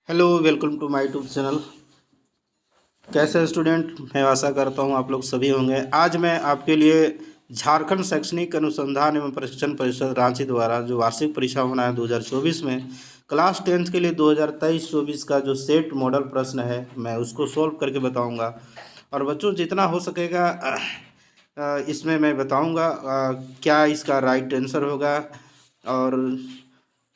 Hello, welcome to my YouTube channel. कैसे हैं student? मैं आशा करता हूं आप लोग सभी होंगे। आज मैं आपके लिए झारखंड शैक्षणिक अनुसंधान एवं प्रशिक्षण परिषद रांची द्वारा जो वार्षिक परीक्षा होना है 2024 में क्लास 10th के लिए 2023-24 का जो सेट मॉडल प्रश्न है मैं उसको सॉल्व करके बताऊंगा। और बच्चों जितना हो सकेगा इसमें मैं बताऊंगा क्या इसका राइट आंसर होगा। और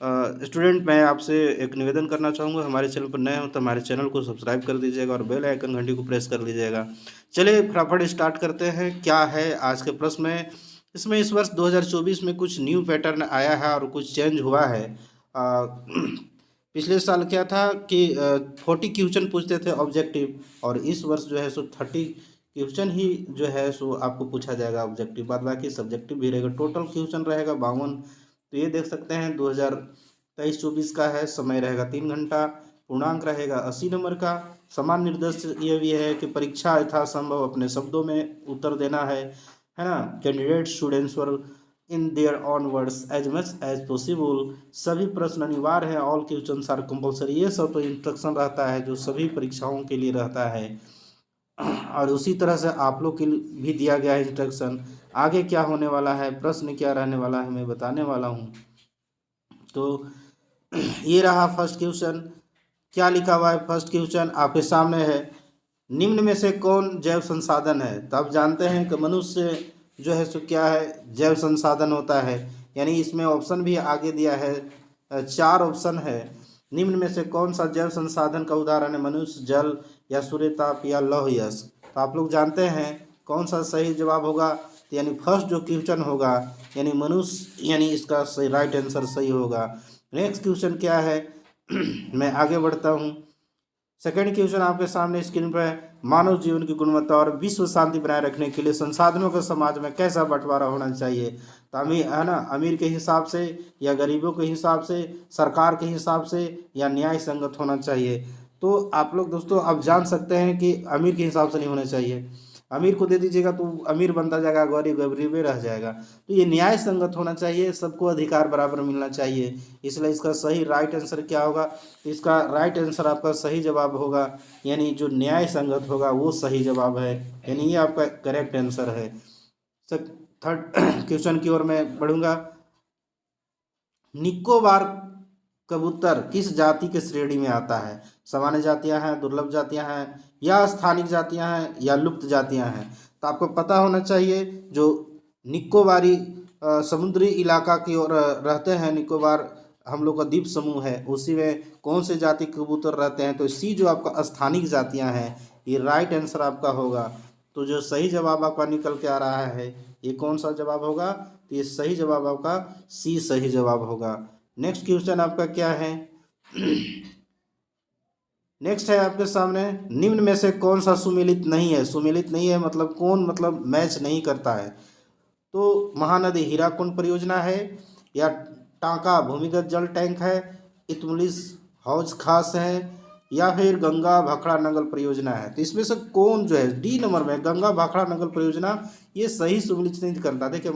स्टूडेंट मैं आपसे एक निवेदन करना चाहूँगा, हमारे चैनल पर नए हो तो हमारे चैनल को सब्सक्राइब कर दीजिएगा और बेल आइकन घंटी को प्रेस कर लीजिएगा। चलिए फटाफट स्टार्ट करते हैं। क्या है आज के प्रश्न में? इसमें इस वर्ष 2024 में कुछ न्यू पैटर्न आया है और कुछ चेंज हुआ है। पिछले साल क्या था कि 40 क्वेश्चन पूछते थे ऑब्जेक्टिव, और इस वर्ष जो है सो 30 क्वेश्चन ही जो है सो आपको पूछा जाएगा ऑब्जेक्टिव, बाद बाकी सब्जेक्टिव भी रहेगा। टोटल क्वेश्चन रहेगा 52। तो ये देख सकते हैं 2023-24 का है। समय रहेगा 3 घंटा। पूर्णांक रहेगा 80 नंबर का। समान निर्देश ये भी है कि परीक्षा यथासंभव अपने शब्दों में उत्तर देना है ना। Candidate should answer in their own words as much as possible. सभी प्रश्न अनिवार्य हैं। All questions are compulsory. ये सब तो इंस्ट्रक्शन रहता है जो सभी परीक्षाओं के लिए रहता है। और उसी तरह से आप लोग के लिए भी दिया गया है इंस्ट्रक्शन। आगे क्या होने वाला है, प्रश्न क्या रहने वाला है, मैं बताने वाला हूँ। तो ये रहा फर्स्ट क्वेश्चन। क्या लिखा हुआ है? फर्स्ट क्वेश्चन आपके सामने है, निम्न में से कौन जैव संसाधन है? तो आप जानते हैं कि मनुष्य जो है सो क्या है, जैव संसाधन होता है। यानी इसमें ऑप्शन भी आगे दिया है, 4 ऑप्शन है। निम्न में से कौन सा जैव संसाधन का उदाहरण है? मनुष्य, जल या सूर्यताप या लौह यश। तो आप लोग जानते हैं कौन सा सही जवाब होगा। तो यानी फर्स्ट जो क्वेश्चन होगा यानी मनुष्य, यानी इसका सही राइट आंसर सही होगा। नेक्स्ट क्वेश्चन क्या है? मैं आगे बढ़ता हूँ। सेकेंड क्वेश्चन आपके सामने स्क्रीन पर है, मानव जीवन की गुणवत्ता और विश्व शांति बनाए रखने के लिए संसाधनों का समाज में कैसा बंटवारा होना चाहिए? तो अमीर है ना, अमीर के हिसाब से या गरीबों के हिसाब से, सरकार के हिसाब से या न्याय संगत होना चाहिए? तो आप लोग दोस्तों अब जान सकते हैं कि अमीर के हिसाब से नहीं होना चाहिए। अमीर को दे दीजिएगा तो अमीर बनता जाएगा, गरीब गरीब ही रह जाएगा। तो ये न्याय संगत होना चाहिए, सबको अधिकार बराबर मिलना चाहिए। इसलिए इसका सही राइट आंसर क्या होगा? तो इसका राइट आंसर आपका सही जवाब होगा, यानी जो न्याय संगत होगा वो सही जवाब है, यानी ये आपका करेक्ट आंसर है। थर्ड क्वेश्चन की ओर मैं बढ़ूंगा। निकोबार कबूतर किस जाति के श्रेणी में आता है? सामान्य जातियां हैं, दुर्लभ जातियां हैं या स्थानिक जातियां हैं या लुप्त जातियां हैं? तो आपको पता होना चाहिए जो निकोबारी समुद्री इलाका की ओर रहते हैं, निकोबार हम लोग का द्वीप समूह है, उसी में कौन से जाति के कबूतर रहते हैं? तो सी जो आपका स्थानिक जातियां हैं, ये राइट आंसर आपका होगा। तो जो सही जवाब आपका निकल के आ रहा है ये कौन सा जवाब होगा? तो ये सही जवाब आपका सी सही जवाब होगा। नेक्स्ट क्वेश्चन आपका क्या है? नेक्स्ट है आपके सामने, निम्न में से कौन सा सुमेलित नहीं है? सुमेलित नहीं है मतलब कौन, मतलब मैच नहीं करता है। तो महानदी हीराकुंड परियोजना है, या टांका भूमिगत जल टैंक है, इतमुलिस हौज खास है, या फिर गंगा भाखड़ा नंगल परियोजना है? तो इसमें से कौन जो है, डी नंबर में गंगा भाखड़ा नंगल परियोजना, ये सही सुमेलित नहीं करता। देखिए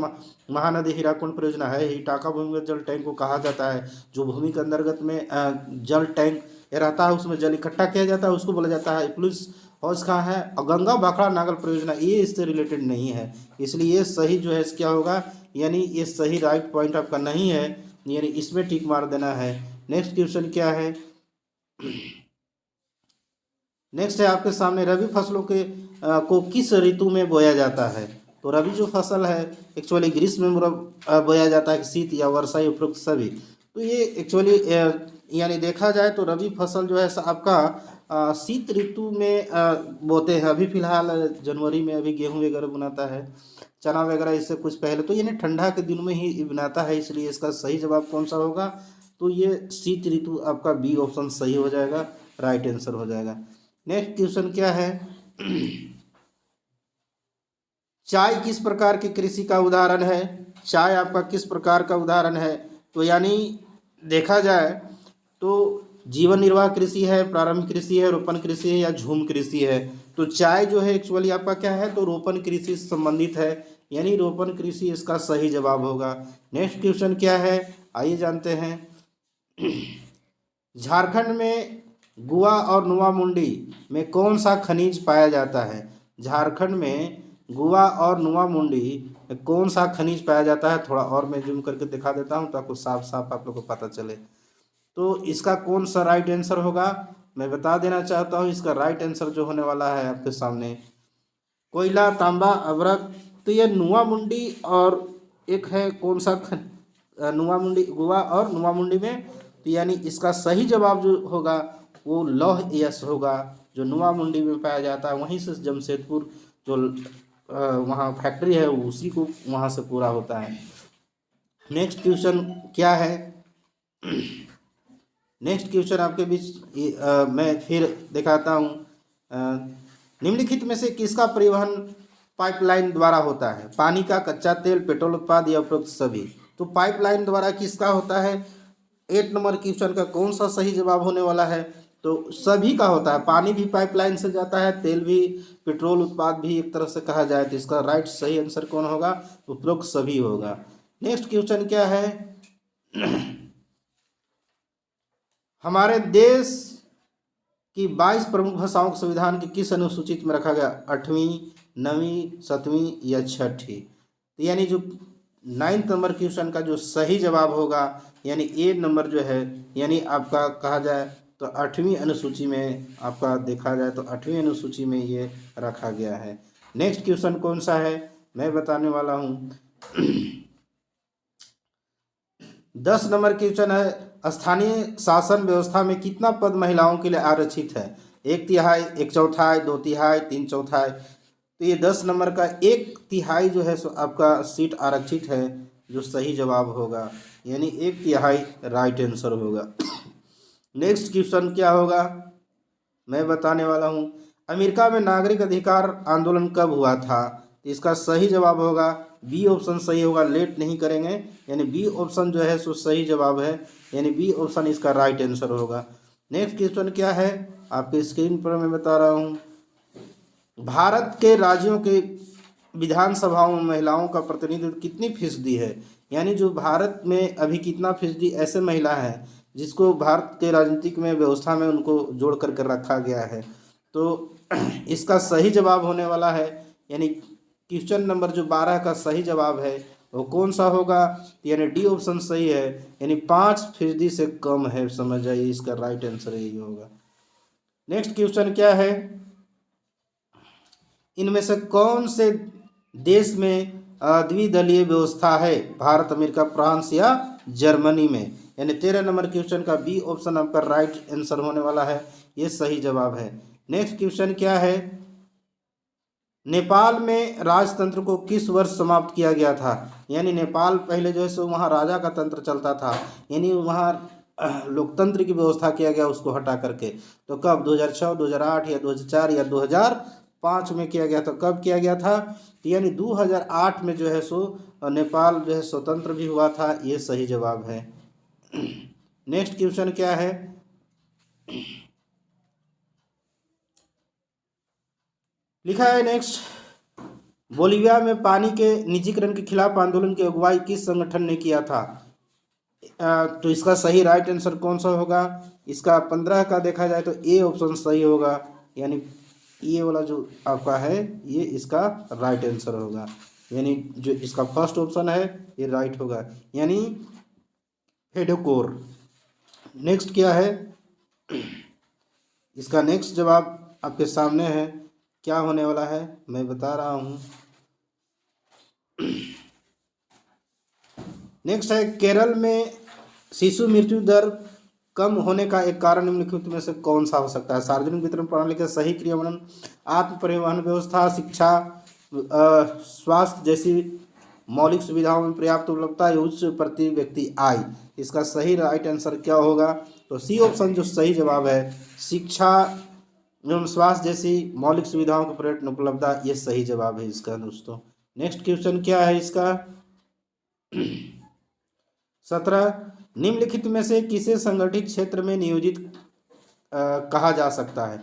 महानदी हीराकुंड परियोजना है ही, टांका भूमिगत जल टैंक को कहा जाता है जो भूमि के अंतर्गत में जल टैंक रहता है, उसमें जल इकट्ठा किया जाता है, उसको बोला जाता है इतमुलिस हौज खां है। और गंगा भाखड़ा नागल परियोजना ये इससे रिलेटेड नहीं है, इसलिए ये सही जो है क्या होगा, यानी ये सही राइट पॉइंट आपका नहीं है, यानी इसमें टिक मार देना है। नेक्स्ट क्वेश्चन क्या है? नेक्स्ट है आपके सामने, रबी फसलों के को किस ऋतु में बोया जाता है? तो रबी जो फसल है एक्चुअली ग्रीष्म में बोया जाता है, शीत या वर्षा उपरोक्त सभी। तो ये एक्चुअली यानी देखा जाए तो रबी फसल जो है आपका शीत ऋतु में बोते हैं। अभी फिलहाल जनवरी में अभी गेहूं वगैरह बुनाता है, चना वगैरह इससे कुछ पहले, तो यानी ठंडा के दिन में ही बुनाता है, इसलिए इसका सही जवाब कौन सा होगा? तो ये शीत ऋतु आपका बी ऑप्शन सही हो जाएगा, राइट आंसर हो जाएगा। नेक्स्ट क्वेश्चन क्या है? चाय किस प्रकार की कृषि का उदाहरण है? चाय आपका किस प्रकार का उदाहरण है? तो यानी देखा जाए तो जीवन निर्वाह कृषि है, प्रारंभिक कृषि है, रोपण कृषि है या झूम कृषि है? तो चाय जो है एक्चुअली आपका क्या है, तो रोपण कृषि से संबंधित है, यानी रोपण कृषि इसका सही जवाब होगा। नेक्स्ट क्वेश्चन क्या है आइए जानते हैं। झारखंड में गुआ और नुआ मुंडी में कौन सा खनिज पाया जाता है? झारखंड में गुआ और नुआ मुंडी में कौन सा खनिज पाया जाता है? थोड़ा और मैं जूम करके दिखा देता हूँ ताकि साफ साफ आप लोग को पता चले। तो इसका कौन सा राइट आंसर होगा मैं बता देना चाहता हूँ। इसका राइट आंसर जो होने वाला है आपके सामने कोयला, तांबा, अभ्रक। तो ये नुआ मुंडी और एक है कौन सा नुआ मुंडी, गुआ और नुआ मुंडी में, तो यानी इसका सही जवाब जो होगा वो लौह यश होगा, जो नुआ मुंडी में पाया जाता है। वहीं से जमशेदपुर जो वहाँ फैक्ट्री है उसी को वहाँ से पूरा होता है। नेक्स्ट क्वेश्चन क्या है? नेक्स्ट क्वेश्चन आपके बीच मैं फिर दिखाता हूँ। निम्नलिखित में से किसका परिवहन पाइपलाइन द्वारा होता है? पानी का, कच्चा तेल, पेट्रोल उत्पाद या उपरोक्त सभी? तो पाइपलाइन द्वारा किसका होता है? 8 नंबर क्वेश्चन का कौन सा सही जवाब होने वाला है? तो सभी का होता है। पानी भी पाइपलाइन से जाता है, तेल भी, पेट्रोल उत्पाद भी एक तरह से कहा जाए तो इसका राइट सही आंसर कौन होगा? उपरोक्त सभी होगा। नेक्स्ट क्वेश्चन क्या है? हमारे देश की 22 प्रमुख भाषाओं को संविधान की किस अनुसूचित में रखा गया? 8वीं, 9वीं, 7वीं या 6ठी? तो यानी जो 9 नंबर क्वेश्चन का जो सही जवाब होगा यानी ए नंबर जो है, यानी आपका कहा जाए तो 8वीं अनुसूची में आपका देखा जाए तो 8वीं अनुसूची में ये रखा गया है। नेक्स्ट क्वेश्चन कौन सा है मैं बताने वाला हूँ। 10 नंबर क्वेश्चन है, स्थानीय शासन व्यवस्था में कितना पद महिलाओं के लिए आरक्षित है? 1/3, 1/4, 2/3, 3/4? तो ये 10 नंबर का 1/3 जो है सो आपका सीट आरक्षित है, जो सही जवाब होगा, यानी 1/3 राइट आंसर होगा। नेक्स्ट क्वेश्चन क्या होगा मैं बताने वाला हूँ। अमेरिका में नागरिक अधिकार आंदोलन कब हुआ था? तो इसका सही जवाब होगा बी ऑप्शन सही होगा, लेट नहीं करेंगे, यानी बी ऑप्शन जो है सो सही जवाब है, यानी बी ऑप्शन इसका राइट आंसर होगा। नेक्स्ट क्वेश्चन क्या है आपके स्क्रीन पर मैं बता रहा हूँ। भारत के राज्यों के विधानसभाओं में महिलाओं का प्रतिनिधित्व कितनी फीसदी है? यानी जो भारत में अभी कितना फीसदी ऐसे महिला है जिसको भारत के राजनीतिक में व्यवस्था में उनको जोड़ करके रखा गया है? तो इसका सही जवाब होने वाला है, यानी क्वेश्चन नंबर जो 12 का सही जवाब है वो कौन सा होगा? यानी डी ऑप्शन सही है, यानी 5% से कम है, समझ जाइए इसका राइट आंसर यही होगा। नेक्स्ट क्वेश्चन क्या है? इनमें से कौन से देश में द्विदलीय व्यवस्था है? भारत, अमेरिका, फ्रांस या जर्मनी में? यानी 13 नंबर क्वेश्चन का बी ऑप्शन आपका राइट आंसर होने वाला है, ये सही जवाब है। नेक्स्ट क्वेश्चन क्या है? नेपाल में राजतंत्र को किस वर्ष समाप्त किया गया था? यानी नेपाल पहले जो है सो वहाँ राजा का तंत्र चलता था, यानी वहाँ लोकतंत्र की व्यवस्था किया गया उसको हटा करके। तो कब? 2006, 2008 या 2004 या 2005 में किया गया। तो कब किया गया था? यानी 2008 में जो है सो नेपाल जो है स्वतंत्र भी हुआ था, ये सही जवाब है। नेक्स्ट क्वेश्चन क्या है? लिखा है नेक्स्ट, बोलिविया में पानी के निजीकरण के खिलाफ आंदोलन की अगुवाई किस संगठन ने किया था? तो इसका सही राइट आंसर कौन सा होगा? इसका 15 का देखा जाए तो ए ऑप्शन सही होगा, यानी ये वाला जो आपका है ये इसका राइट आंसर होगा, यानी जो इसका फर्स्ट ऑप्शन है ये राइट होगा, यानी हेडोकोर। नेक्स्ट क्या है? इसका नेक्स्ट जवाब आपके सामने है, क्या होने वाला है मैं बता रहा हूँ। नेक्स्ट है, केरल में शिशु मृत्यु दर कम होने का एक कारण निम्नलिखित में से कौन सा हो सकता है? सार्वजनिक वितरण प्रणाली का सही क्रियान्वयन, आत्म परिवहन व्यवस्था, शिक्षा, स्वास्थ्य जैसी मौलिक सुविधाओं में पर्याप्त उपलब्धता या उच्च प्रति व्यक्ति आय? इसका सही राइट आंसर क्या होगा? तो सी ऑप्शन जो सही जवाब है, शिक्षा एवं स्वास्थ्य जैसी मौलिक सुविधाओं की पर्यटन उपलब्धता, ये सही जवाब है इसका दोस्तों। नेक्स्ट क्वेश्चन क्या है इसका? 17, निम्नलिखित में से किसे संगठित क्षेत्र में नियोजित कहा जा सकता है?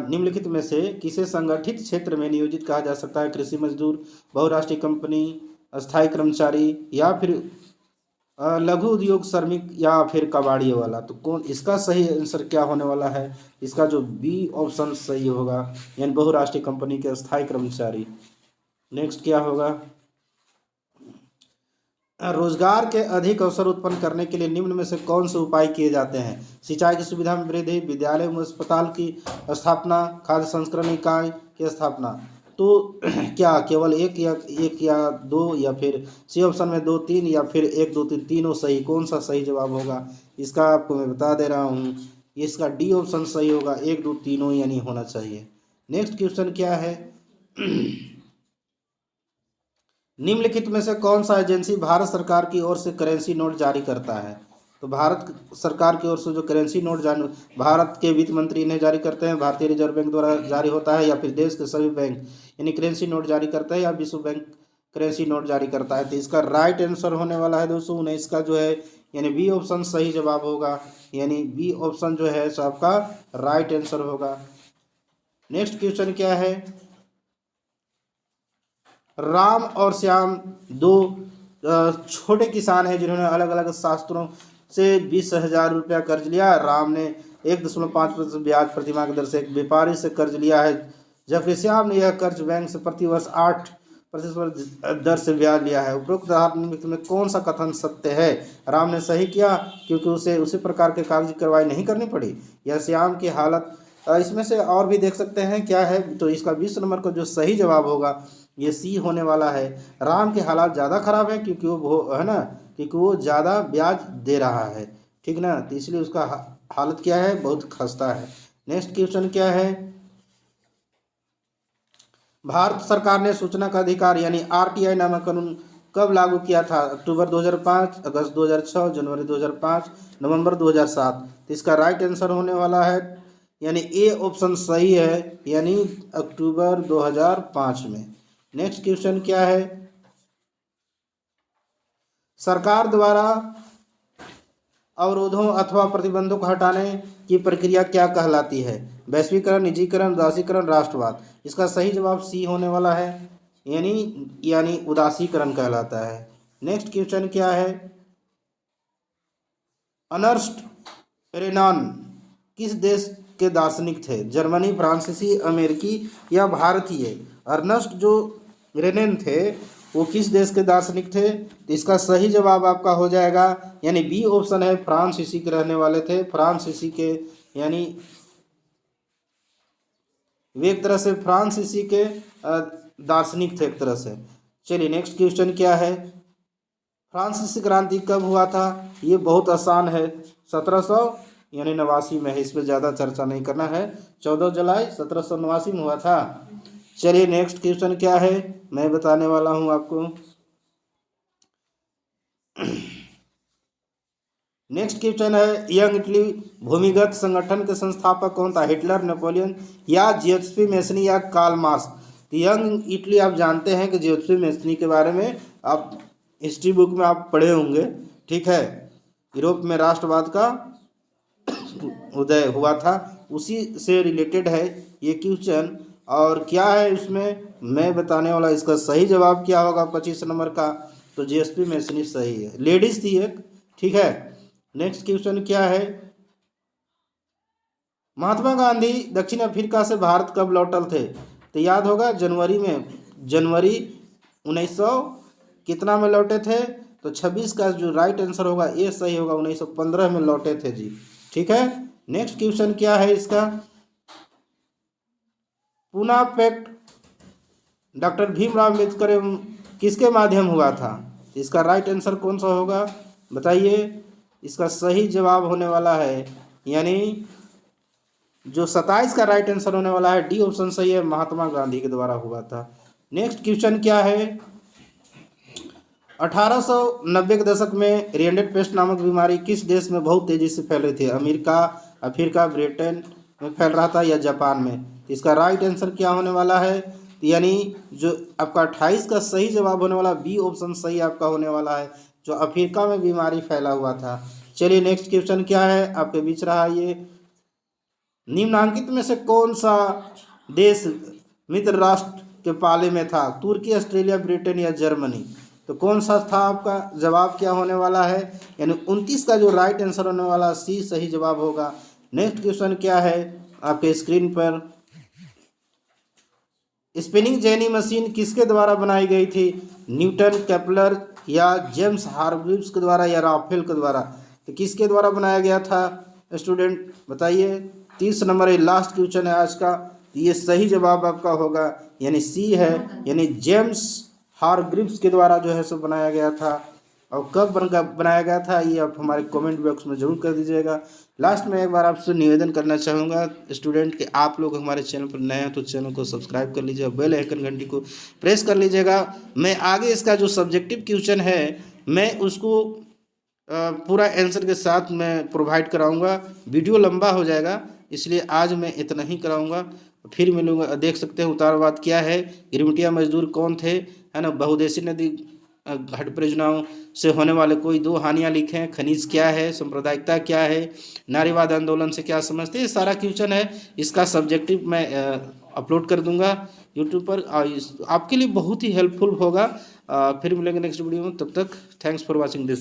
निम्नलिखित में से किसे संगठित क्षेत्र में नियोजित कहा जा सकता है? कृषि मजदूर, बहुराष्ट्रीय कंपनी, अस्थायी कर्मचारी या फिर लघु उद्योग श्रमिक या फिर कबाड़ी वाला, तो कौन इसका सही आंसर क्या होने वाला है? इसका जो बी ऑप्शन सही होगा, यानी बहुराष्ट्रीय कंपनी के स्थायी कर्मचारी। नेक्स्ट क्या होगा? रोजगार के अधिक अवसर उत्पन्न करने के लिए निम्न में से कौन से उपाय किए जाते हैं? सिंचाई की सुविधा में वृद्धि, विद्यालय में अस्पताल की स्थापना, खाद्य संस्करण इकाई की स्थापना। तो क्या केवल एक या दो, या फिर सी ऑप्शन में दो तीन, या फिर एक दो तीन, तीनों सही? कौन सा सही जवाब होगा इसका आपको मैं बता दे रहा हूँ। इसका डी ऑप्शन सही होगा, एक दो तीनों यानी होना चाहिए। नेक्स्ट क्वेश्चन क्या है? निम्नलिखित में से कौन सा एजेंसी भारत सरकार की ओर से करेंसी नोट जारी करता है? तो भारत सरकार की ओर से जो करेंसी नोट जारी भारत के वित्त मंत्री इन्हें जारी करते हैं, भारतीय रिजर्व बैंक द्वारा जारी होता है, या फिर देश के सभी बैंक यानी करेंसी नोट जारी करता है, या विश्व बैंक करेंसी नोट जारी करता है? तो इसका राइट आंसर होने वाला है दोस्तों 19 का जो है, यानी बी ऑप्शन सही जवाब होगा, यानी बी ऑप्शन जो है सो आपका राइट आंसर होगा। नेक्स्ट क्वेश्चन क्या है? राम और श्याम दो छोटे किसान हैं जिन्होंने अलग अलग शास्त्रों से 20,000 रुपया कर्ज लिया। राम ने 1.5% ब्याज प्रतिमाह की दर से एक व्यापारी से कर्ज लिया है, जबकि श्याम ने यह कर्ज बैंक से प्रतिवर्ष 8% दर से ब्याज लिया है। उपरोक्त उदाहरण में कौन सा कथन सत्य है? राम ने सही किया क्योंकि उसे उसी प्रकार के कागजी कार्रवाई नहीं करनी पड़ी, या श्याम की हालत इसमें से और भी देख सकते हैं क्या है। तो इसका 20 नंबर का जो सही जवाब होगा ये सी होने वाला है। राम के हालात ज़्यादा खराब है क्योंकि वो है ना, क्योंकि वो ज़्यादा ब्याज दे रहा है, ठीक ना, तो इसलिए उसका हालत क्या है? बहुत खस्ता है। नेक्स्ट क्वेश्चन क्या है? भारत सरकार ने सूचना का अधिकार यानी आरटीआई नामक कानून कब लागू किया था? अक्टूबर 2005, अगस्त 2006, जनवरी 2005, नवंबर 2007। तो इसका राइट आंसर होने वाला है, यानी ए ऑप्शन सही है, यानी अक्टूबर 2005 में। नेक्स्ट क्वेश्चन क्या है? सरकार द्वारा अवरोधों अथवा प्रतिबंधों को हटाने की प्रक्रिया क्या कहलाती है? वैश्वीकरण, निजीकरण, उदासीकरण, राष्ट्रवाद। इसका सही जवाब सी होने वाला है, यानी उदासीकरण कहलाता है। नेक्स्ट क्वेश्चन क्या है? अर्नस्ट रेनान किस देश के दार्शनिक थे? जर्मनी, फ्रांसीसी, अमेरिकी या भारतीय? अर्नस्ट जो रेनेन थे वो किस देश के दार्शनिक थे? तो इसका सही जवाब आपका हो जाएगा, यानी बी ऑप्शन है, फ्रांसीसी के रहने वाले थे। फ्रांसीसी के यानी वे एक तरह से फ्रांसीसी के दार्शनिक थे एक तरह से। चलिए नेक्स्ट क्वेश्चन क्या है? फ्रांसीसी क्रांति कब हुआ था? ये बहुत आसान है, 1789 में है, इसमें ज़्यादा चर्चा नहीं करना है। 14 जुलाई 1789 में हुआ था। चलिए नेक्स्ट क्वेश्चन क्या है मैं बताने वाला हूँ आपको। नेक्स्ट क्वेश्चन है, यंग इटली भूमिगत संगठन के संस्थापक कौन था? हिटलर, नेपोलियन या जियोसेफी मेसनी या कार्ल मार्क्स? तो यंग इटली आप जानते हैं कि जियोसेफी मेसनी के बारे में आप हिस्ट्री बुक में आप पढ़े होंगे, ठीक है। यूरोप में राष्ट्रवाद का उदय हुआ था, उसी से रिलेटेड है ये क्वेश्चन। और क्या है इसमें मैं बताने वाला, इसका सही जवाब क्या होगा 25 नंबर का? तो जियोसेफी मेसनी सही है, लेडीज थी एक, ठीक है। नेक्स्ट क्वेश्चन क्या है? महात्मा गांधी दक्षिण अफ्रीका से भारत कब लौटल थे? तो याद होगा जनवरी में, जनवरी 1900 कितना में लौटे थे? तो 26 का जो राइट आंसर होगा ये सही होगा, 1915 में लौटे थे जी, ठीक है। नेक्स्ट क्वेश्चन क्या है इसका? पूना पैक्ट डॉक्टर भीमराव अम्बेडकर किसके माध्यम हुआ था? इसका राइट आंसर कौन सा होगा बताइए? इसका सही जवाब होने वाला है, यानी जो 27 का राइट आंसर होने वाला है, डी ऑप्शन सही है, महात्मा गांधी के द्वारा हुआ था। नेक्स्ट क्वेश्चन क्या है? 1890 के दशक में रेंडेड पेस्ट नामक बीमारी किस देश में बहुत तेजी से फैल रही थी? अमेरिका, अफ्रीका, ब्रिटेन में फैल रहा था या जापान में? इसका राइट आंसर क्या होने वाला है? यानी जो आपका 28 का सही जवाब होने वाला, बी ऑप्शन सही आपका होने वाला है, जो अफ्रीका में बीमारी फैला हुआ था। चलिए नेक्स्ट क्वेश्चन क्या है आपके बीच रहा ये, निम्नांकित में से कौन सा देश मित्र राष्ट्र के पाले में था? तुर्की, ऑस्ट्रेलिया, ब्रिटेन या जर्मनी? तो तो कौन सा था आपका जवाब, क्या होने वाला है, यानी 29 का जो राइट आंसर होने वाला सी सही जवाब होगा। नेक्स्ट क्वेश्चन क्या है आपके स्क्रीन पर, स्पिनिंग जेनी मशीन किसके द्वारा बनाई गई थी, न्यूटन, केपलर या जेम्स हार्ग्रीव्स के द्वारा या राफेल के द्वारा। तो किसके द्वारा बनाया गया था स्टूडेंट बताइए। 30 नंबर ये लास्ट क्वेश्चन है आज का, ये सही जवाब आपका होगा यानी सी है, यानी जेम्स हार्ग्रीव्स के द्वारा जो है सो बनाया गया था। और कब बनाया गया था ये आप हमारे कमेंट बॉक्स में ज़रूर कर दीजिएगा। लास्ट में एक बार आपसे निवेदन करना चाहूँगा स्टूडेंट कि आप लोग हमारे चैनल पर नए हैं तो चैनल को सब्सक्राइब कर लीजिए, बेल आइकन घंटी को प्रेस कर लीजिएगा। मैं आगे इसका जो सब्जेक्टिव क्वेश्चन है मैं उसको पूरा आंसर के साथ मैं प्रोवाइड कराऊंगा। वीडियो लंबा हो जाएगा इसलिए आज मैं इतना ही कराऊंगा। फिर मिलूंगा। देख सकते हैं उतारवाद क्या है, गिरमिटिया मजदूर कौन थे, है ना, बहुउद्देशीय नदी घट परियोजनाओं से होने वाले कोई दो हानियाँ लिखें, खनिज क्या है, सांप्रदायिकता क्या है, नारीवाद आंदोलन से क्या समझते हैं, ये सारा क्वेश्चन है। इसका सब्जेक्टिव मैं अपलोड कर दूंगा यूट्यूब पर, आपके लिए बहुत ही हेल्पफुल होगा। फिर मिलेंगे नेक्स्ट वीडियो में, तब तक थैंक्स फॉर वॉचिंग दिस।